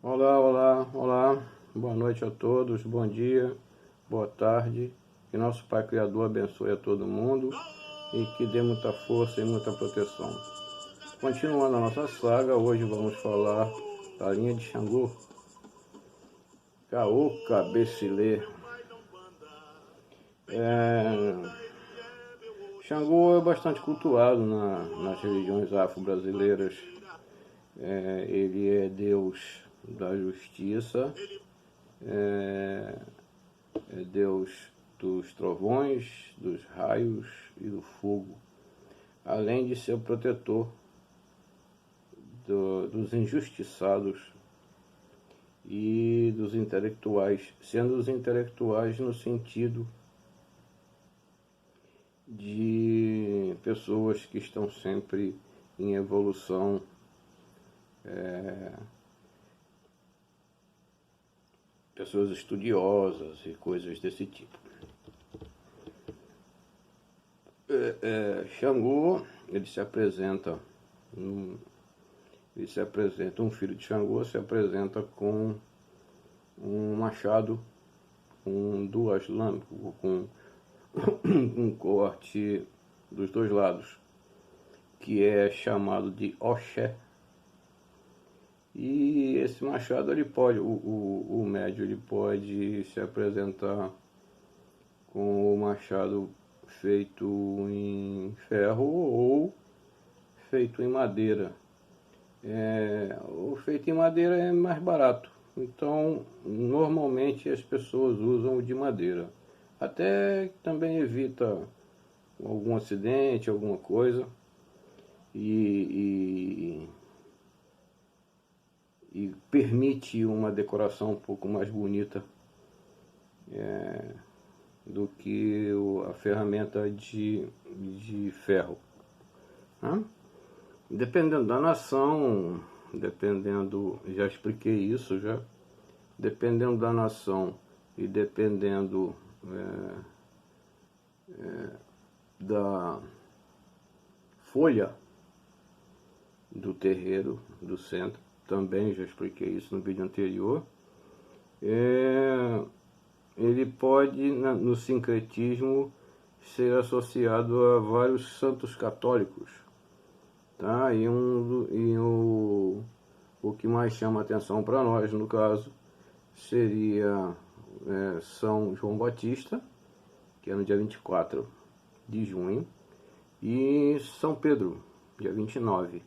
Olá, olá, olá, boa noite a todos, bom dia, boa tarde, que nosso Pai Criador abençoe a todo mundo e que dê muita força e muita proteção. Continuando a nossa saga, hoje vamos falar da linha de Xangô, Caô Cabecilê. Xangô é bastante cultuado nas religiões afro-brasileiras. Ele é Deus da justiça, é Deus dos trovões, dos raios e do fogo, além de ser o protetor dos injustiçados e dos intelectuais, sendo os intelectuais no sentido de pessoas que estão sempre em evolução, pessoas estudiosas e coisas desse tipo. Xangô, ele se apresenta, um filho de Xangô se apresenta com um machado com duas lâminas, com um corte dos dois lados, que é chamado de Oxé. E esse machado, ele pode, o médio, ele pode se apresentar com o machado feito em ferro ou feito em madeira. O feito em madeira é mais barato, então normalmente as pessoas usam o de madeira. Até também evita algum acidente, alguma coisa, e permite uma decoração um pouco mais bonita do que a ferramenta de ferro. Dependendo da nação, já expliquei isso já, dependendo da nação e dependendo da folha do terreiro, do centro, também já expliquei isso no vídeo anterior, ele pode, no sincretismo, ser associado a vários santos católicos, tá? O que mais chama atenção para nós, no caso, seria São João Batista, que é no dia 24 de junho, e São Pedro, dia 29.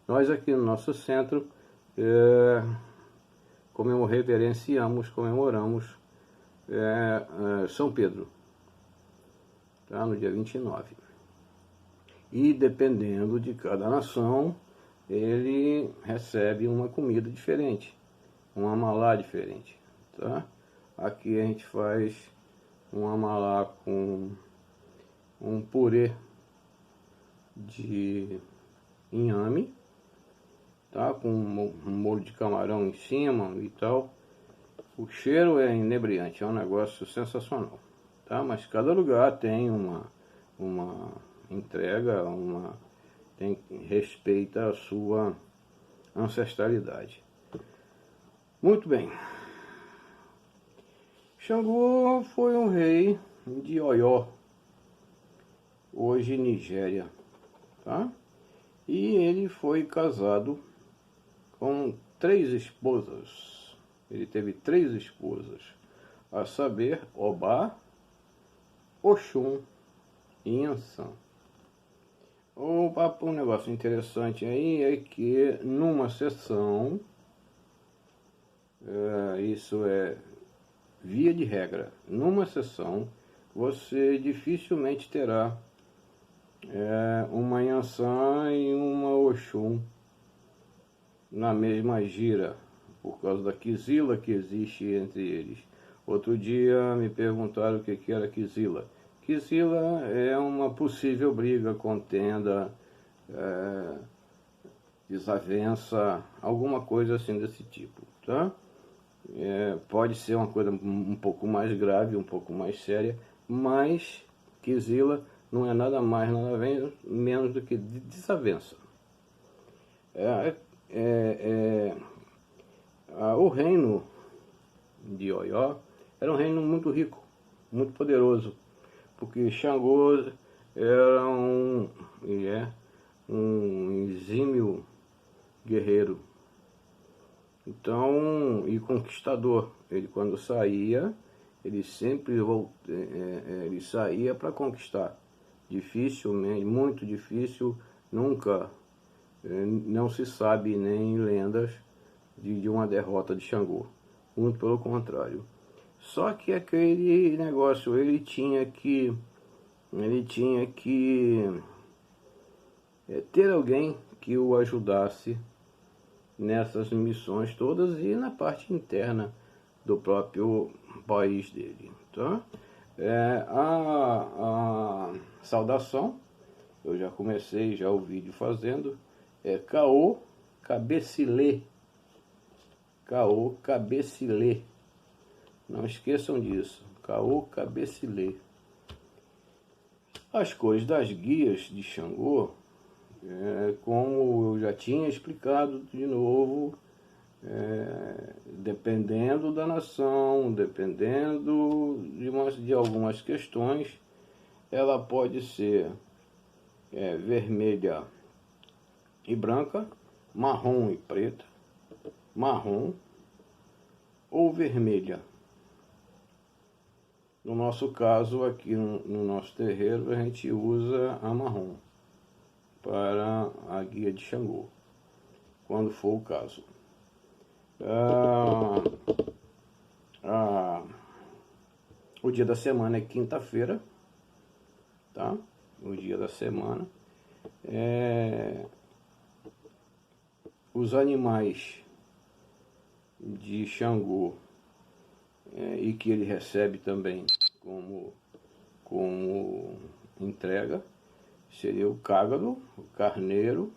Nós aqui no nosso centro comemoramos São Pedro, tá? No dia 29. E dependendo de cada nação, ele recebe uma comida diferente, um amalá diferente, tá? Aqui a gente faz um amalá com um purê de inhame, tá? Com um molho de camarão em cima e tal. O cheiro é inebriante, é um negócio sensacional, tá? Mas cada lugar tem uma entrega, respeita a sua ancestralidade. Muito bem. Xangô foi um rei de Oió, hoje Nigéria, tá? E ele foi casado com 3 esposas. Ele teve 3 esposas, a saber, Obá, Oxum e Ansan. Um negócio interessante aí é que numa sessão, isso é via de regra, numa sessão você dificilmente terá uma Yansan e uma Oxum na mesma gira, por causa da quizila que existe entre eles. Outro dia me perguntaram o que era quizila. Quizila é uma possível briga, contenda, desavença, alguma coisa assim desse tipo, tá? Pode ser uma coisa um pouco mais grave, um pouco mais séria, mas quizila não é nada mais, nada menos do que desavença. reino de Oió era um reino muito rico, muito poderoso, porque Xangô era um exímio guerreiro, então, e conquistador. Ele, quando saía, ele sempre ele saía para conquistar. Dificilmente, muito difícil, nunca, não se sabe nem lendas de uma derrota de Xangô. Muito pelo contrário. Só que aquele negócio, ele tinha que ter alguém que o ajudasse nessas missões todas e na parte interna do próprio país dele. Tá? A saudação, eu já comecei já o vídeo fazendo, é Caô Cabecilê. Caô Cabecilê. Não esqueçam disso. Caô Cabecilê. As cores das guias de Xangô, como eu já tinha explicado de novo, dependendo da nação, dependendo de algumas questões, ela pode ser vermelha e branca, marrom e preta, marrom ou vermelha. No nosso caso, aqui no nosso terreiro, a gente usa a marrom para a guia de Xangô, quando for o caso. O dia da semana é quinta-feira, tá? O dia da semana. Os animais de Xangô e que ele recebe também como entrega seria o cágado, o carneiro,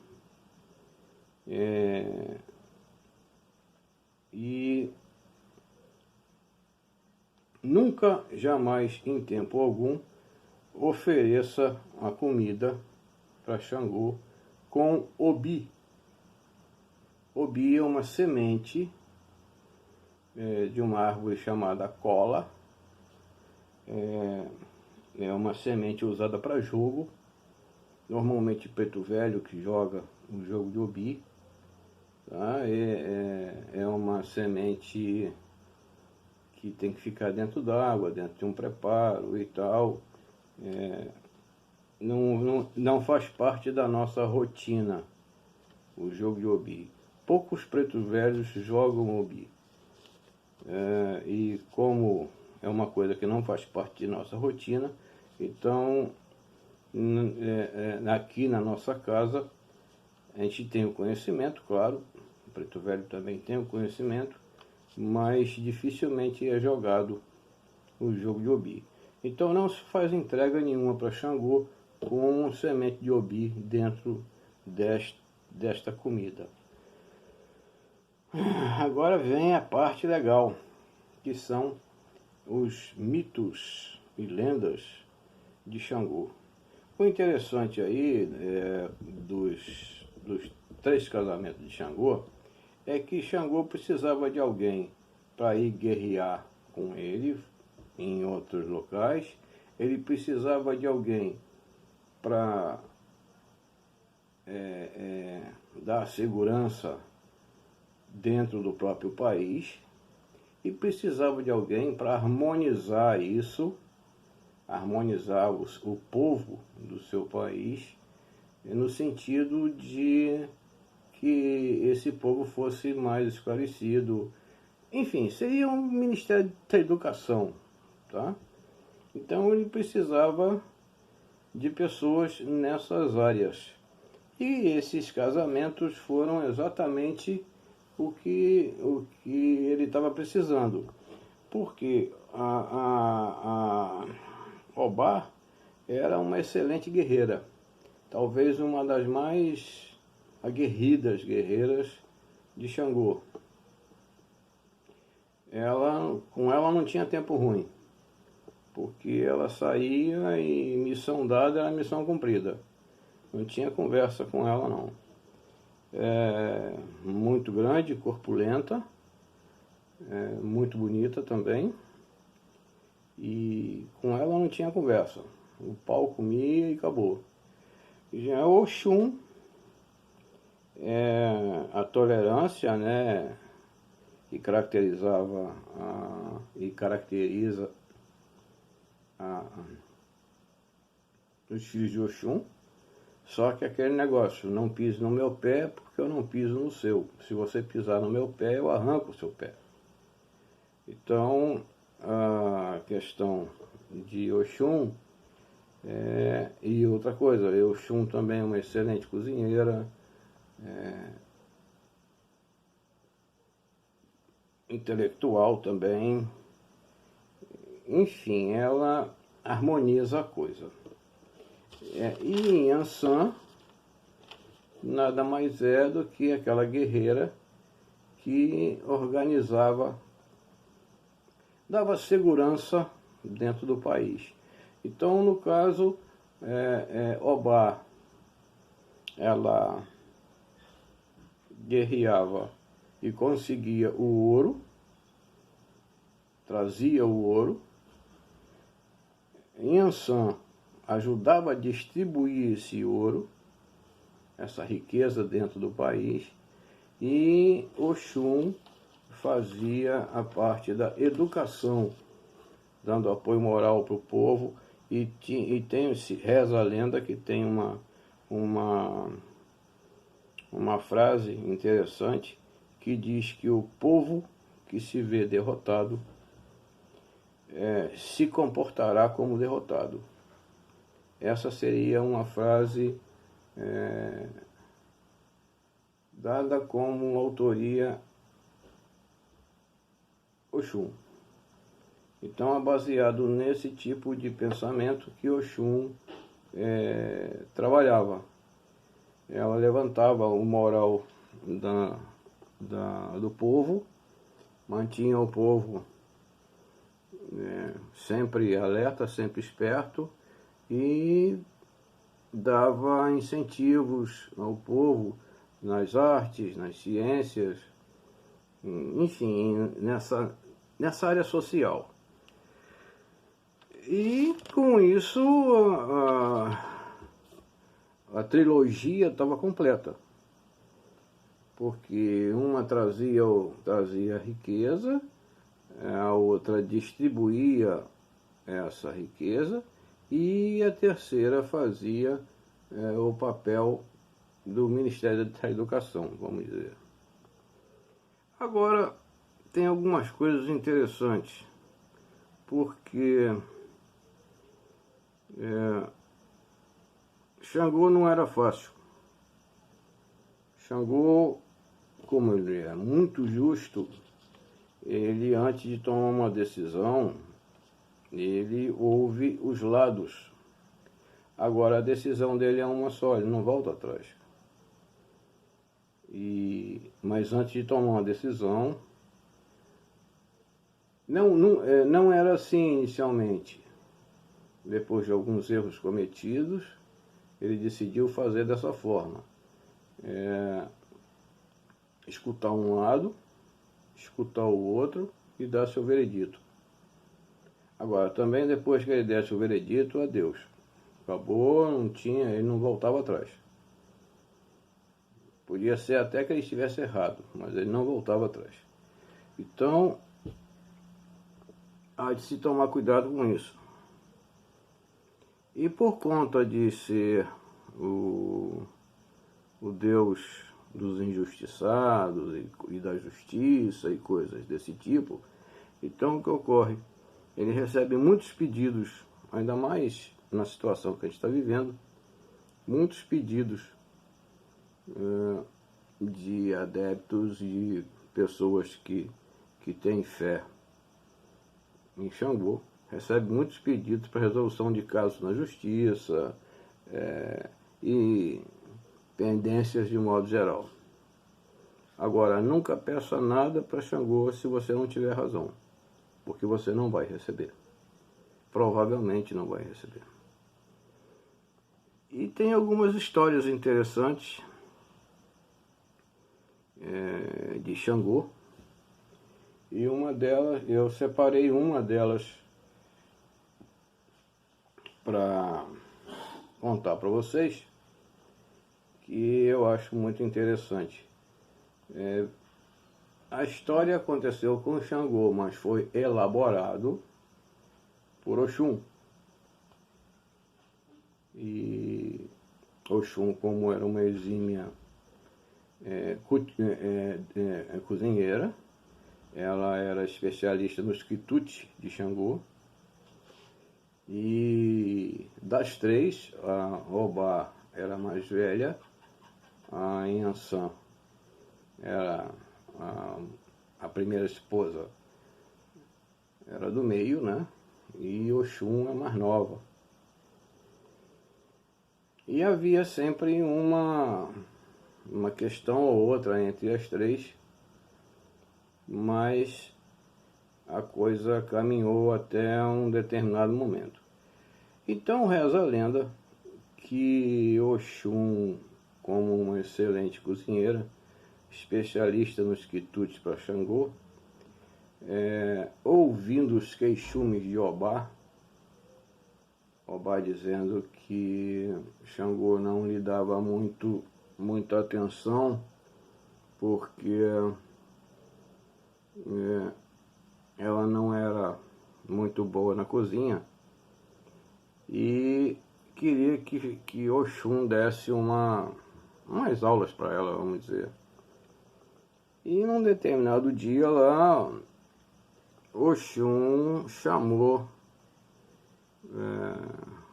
e nunca, jamais, em tempo algum, ofereça a comida para Xangô com obi. Obi é uma semente de uma árvore chamada cola. É uma semente usada para jogo, normalmente preto velho que joga o jogo de obi. Tá? É uma semente que tem que ficar dentro d'água, dentro de um preparo e tal. Não faz parte da nossa rotina o jogo de obi. Poucos pretos velhos jogam obi. E como é uma coisa que não faz parte de nossa rotina, então aqui na nossa casa a gente tem o conhecimento, claro, o preto velho também tem o conhecimento, mas dificilmente é jogado o jogo de obi. Então não se faz entrega nenhuma para Xangô com semente de obi dentro desta comida. Agora vem a parte legal, que são os mitos e lendas de Xangô. O interessante aí dos 3 casamentos de Xangô é que Xangô precisava de alguém para ir guerrear com ele em outros locais, ele precisava de alguém para dar segurança dentro do próprio país e precisava de alguém para harmonizar isso, harmonizar o povo do seu país, no sentido de que esse povo fosse mais esclarecido. Enfim, seria um Ministério da Educação, tá? Então ele precisava de pessoas nessas áreas. E esses casamentos foram exatamente o que ele estava precisando. Porque a Obá era uma excelente guerreira. Talvez uma das mais aguerridas guerreiras de Xangô. Com ela não tinha tempo ruim, porque ela saía e missão dada era missão cumprida. Não tinha conversa com ela não. Muito grande, corpulenta, muito bonita também, e com ela não tinha conversa, o pau comia e acabou. Já Oxum é a tolerância, né, que caracterizava e caracteriza os filhos de Oxum. Só que aquele negócio, não pise no meu pé porque eu não piso no seu. Se você pisar no meu pé, eu arranco o seu pé. Então, a questão de Oxum e outra coisa, Oxum também é uma excelente cozinheira, intelectual também. Enfim, ela harmoniza a coisa. E em Ansan, nada mais é do que aquela guerreira que organizava, dava segurança dentro do país. Então, no caso, Obá, ela guerreava e conseguia o ouro, trazia o ouro. Em Ansan, ajudava a distribuir esse ouro, essa riqueza dentro do país, e Oxum fazia a parte da educação, dando apoio moral para o povo, e reza a lenda que tem uma frase interessante que diz que o povo que se vê derrotado se comportará como derrotado. Essa seria uma frase dada como autoria Oxum. Então é baseado nesse tipo de pensamento que Oxum trabalhava. Ela levantava o moral do povo, mantinha o povo sempre alerta, sempre esperto, e dava incentivos ao povo nas artes, nas ciências, enfim, nessa área social. E com isso a trilogia estava completa, porque uma trazia riqueza, a outra distribuía essa riqueza, e a terceira fazia o papel do Ministério da Educação, vamos dizer. Agora, tem algumas coisas interessantes, porque Xangô não era fácil. Xangô, como ele é muito justo, ele, antes de tomar uma decisão, ele ouve os lados. Agora, a decisão dele é uma só, ele não volta atrás. Mas antes de tomar uma decisão, não era assim inicialmente. Depois de alguns erros cometidos, ele decidiu fazer dessa forma. Escutar um lado, escutar o outro e dar seu veredito. Agora, também depois que ele desse o veredito, adeus. Acabou, ele não voltava atrás. Podia ser até que ele estivesse errado, mas ele não voltava atrás. Então, há de se tomar cuidado com isso. E por conta de ser o Deus dos injustiçados e da justiça e coisas desse tipo, então o que ocorre? Ele recebe muitos pedidos, ainda mais na situação que a gente está vivendo, muitos pedidos de adeptos e pessoas que têm fé em Xangô, recebe muitos pedidos para resolução de casos na justiça e pendências de modo geral. Agora, nunca peça nada para Xangô se você não tiver razão, porque você não vai receber. Provavelmente não vai receber. E tem algumas histórias interessantes de Xangô, E uma delas, eu separei uma delas para contar para vocês, que eu acho muito interessante. A história aconteceu com Xangô, mas foi elaborado por Oxum. E Oxum, como era uma exímia cozinheira, ela era especialista nos quitutes de Xangô. E das três, a Obá era a mais velha, a Inhansã era a primeira esposa, era do meio, né? E Oxum é mais nova. E havia sempre uma questão ou outra entre as três, mas a coisa caminhou até um determinado momento. Então reza a lenda que Oxum, como uma excelente cozinheira, especialista nos quitutes para Xangô, ouvindo os queixumes de Obá dizendo que Xangô não lhe dava muita atenção, porque ela não era muito boa na cozinha, e queria que Oxum desse umas aulas para ela, vamos dizer. E num determinado dia lá, Oxum chamou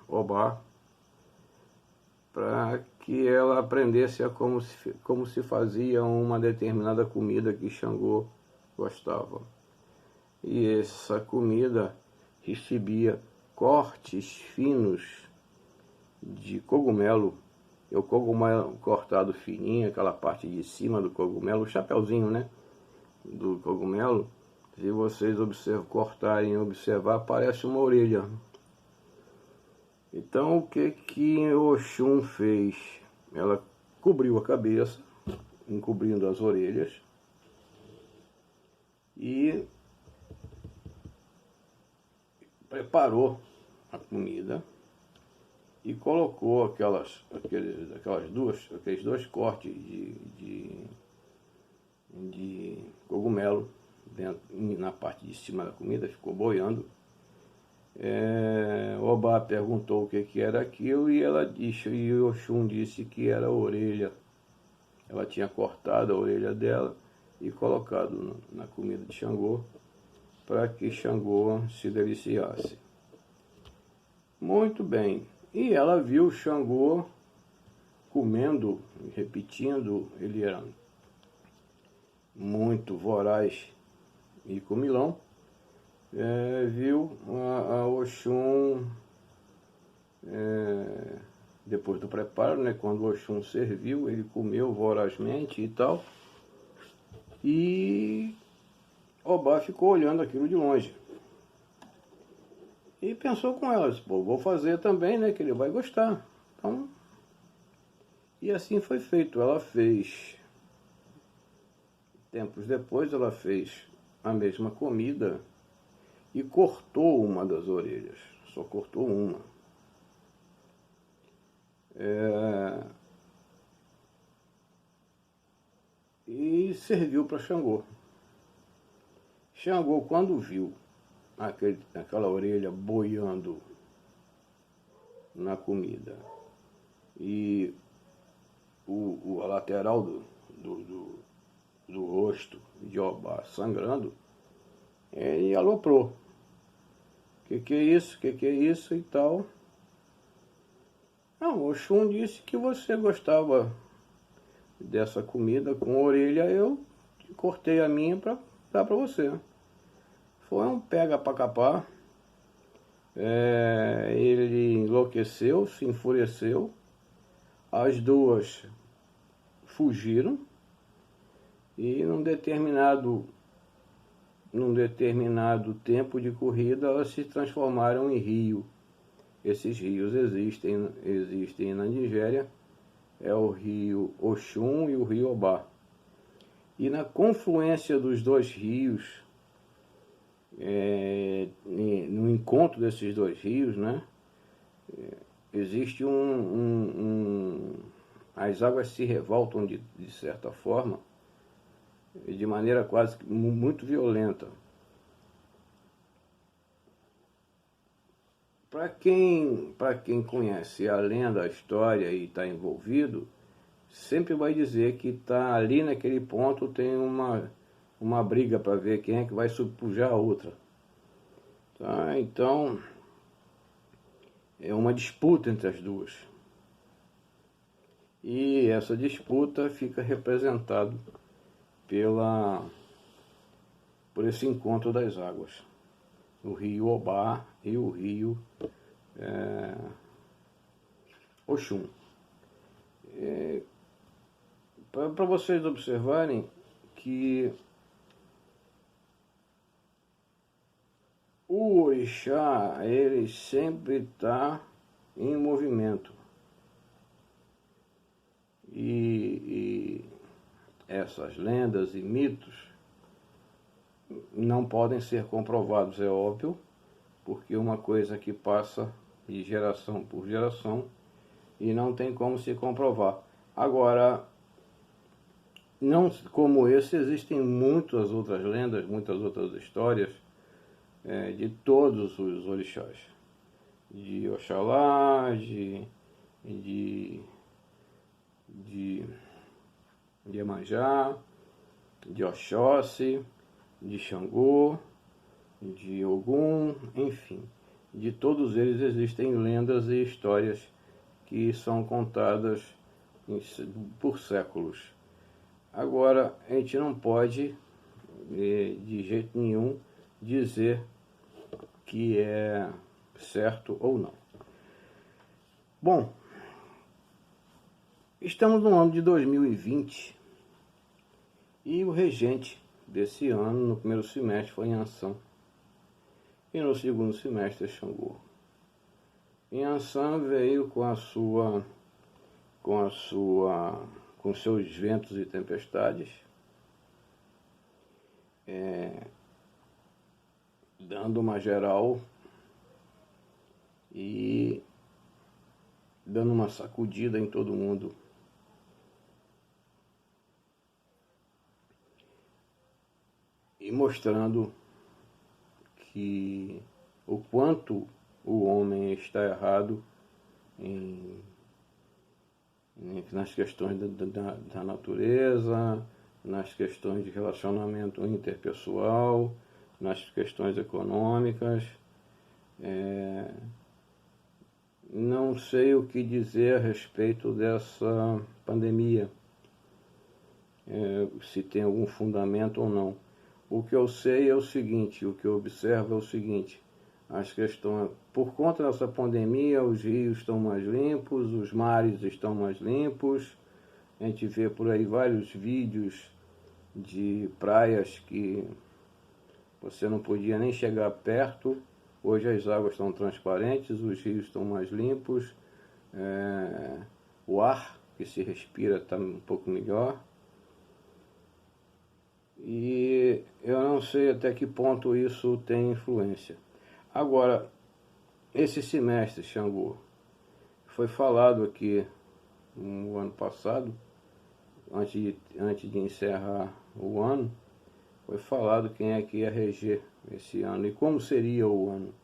Obá para que ela aprendesse como se fazia uma determinada comida que Xangô gostava. E essa comida recebia cortes finos de cogumelo. O cogumelo cortado fininho, aquela parte de cima do cogumelo, o chapeuzinho, né, do cogumelo. Se vocês cortarem e observar, parece uma orelha. Então o que Oxum fez? Ela cobriu a cabeça, encobrindo as orelhas, e preparou a comida e colocou aqueles dois cortes de cogumelo na parte de cima da comida, ficou boiando. Obá perguntou o que era aquilo, e Oxum disse que era a orelha. Ela tinha cortado a orelha dela e colocado na comida de Xangô, para que Xangô se deliciasse. Muito bem. E ela viu Xangô comendo, repetindo. Ele era muito voraz e comilão. Viu a Oxum, depois do preparo, né, quando o Oxum serviu, ele comeu vorazmente e tal. E Obá ficou olhando aquilo de longe. E pensou com ela, pô, vou fazer também, né, que ele vai gostar. Então, e assim foi feito. Ela fez, tempos depois, ela fez a mesma comida e cortou uma das orelhas. Só cortou uma. E serviu para Xangô. Xangô, quando viu aquela orelha boiando na comida e a lateral do rosto de Obá sangrando, ele aloprou. Que é isso? Que é isso? E tal. Não, Oxum disse que você gostava dessa comida com orelha, eu cortei a minha para dar para você. Foi um pega para capar. Ele enlouqueceu, se enfureceu. As duas fugiram e num determinado tempo de corrida elas se transformaram em rio. Esses rios existem na Nigéria, é o rio Oxum e o rio Obá. E na confluência dos dois rios no encontro desses dois rios, né, existe as águas se revoltam de certa forma, de maneira quase muito violenta. Para quem conhece a lenda, a história e está envolvido, sempre vai dizer que tá ali naquele ponto tem uma briga para ver quem é que vai subpujar a outra. Tá? Então, é uma disputa entre as duas. E essa disputa fica representada por esse encontro das águas. O rio Obá e o rio Oxum. Para vocês observarem que o orixá, ele sempre está em movimento. E essas lendas e mitos não podem ser comprovados, é óbvio, porque uma coisa que passa de geração por geração e não tem como se comprovar. Agora, não como esse, existem muitas outras lendas, muitas outras histórias de todos os orixás. De Oxalá, de Iemanjá, de Oxóssi, de Xangô, de Ogum, enfim. De todos eles existem lendas e histórias que são contadas por séculos. Agora, a gente não pode, de jeito nenhum, dizer que é certo ou não. Bom, estamos no ano de 2020 e o regente desse ano, no primeiro semestre, foi Yansan e no segundo semestre Xangô. Yansan veio com seus ventos e tempestades, dando uma geral e dando uma sacudida em todo mundo. E mostrando que o quanto o homem está errado nas questões da natureza, nas questões de relacionamento interpessoal, nas questões econômicas. Não sei o que dizer a respeito dessa pandemia, se tem algum fundamento ou não. O que eu sei é o seguinte, o que eu observo é o seguinte: as questões, por conta dessa pandemia, os rios estão mais limpos, os mares estão mais limpos. A gente vê por aí vários vídeos de praias que você não podia nem chegar perto. Hoje as águas estão transparentes, os rios estão mais limpos, o ar que se respira está um pouco melhor. E eu não sei até que ponto isso tem influência. Agora, esse semestre, Xangô, foi falado aqui no ano passado, antes de encerrar o ano, foi falado quem é que ia reger esse ano e como seria o ano.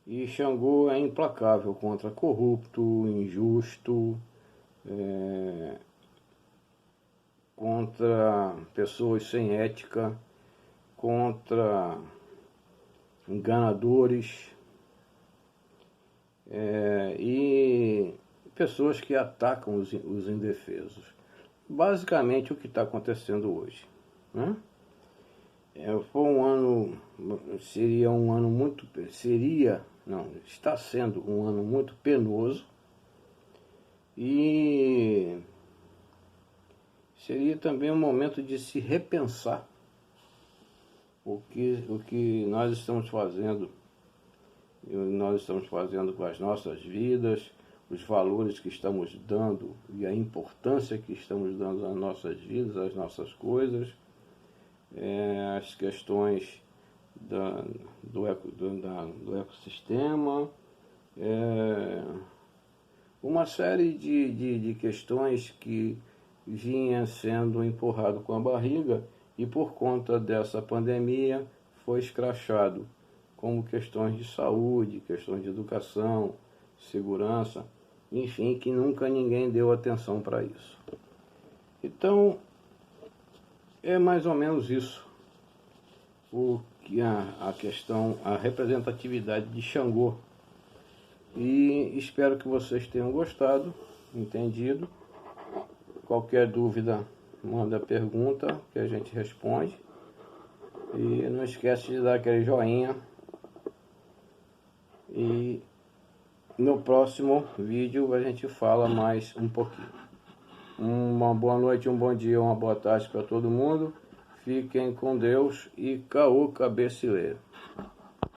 E Xangô é implacável contra corrupto, injusto, contra pessoas sem ética, contra enganadores e pessoas que atacam os indefesos. Basicamente o que está acontecendo hoje, né? Foi um ano, está sendo um ano muito penoso e seria também um momento de se repensar o que nós estamos fazendo com as nossas vidas, os valores que estamos dando e a importância que estamos dando às nossas vidas, às nossas coisas. as questões do ecossistema, uma série de questões que vinha sendo empurrado com a barriga e por conta dessa pandemia foi escrachado, como questões de saúde, questões de educação, segurança, enfim, que nunca ninguém deu atenção para isso. Então, é mais ou menos isso o que a questão, a representatividade de Xangô. E espero que vocês tenham gostado, entendido. Qualquer dúvida, manda pergunta que a gente responde. E não esquece de dar aquele joinha. E no próximo vídeo a gente fala mais um pouquinho. Uma boa noite, um bom dia, uma boa tarde para todo mundo. Fiquem com Deus e caô cabecileiro.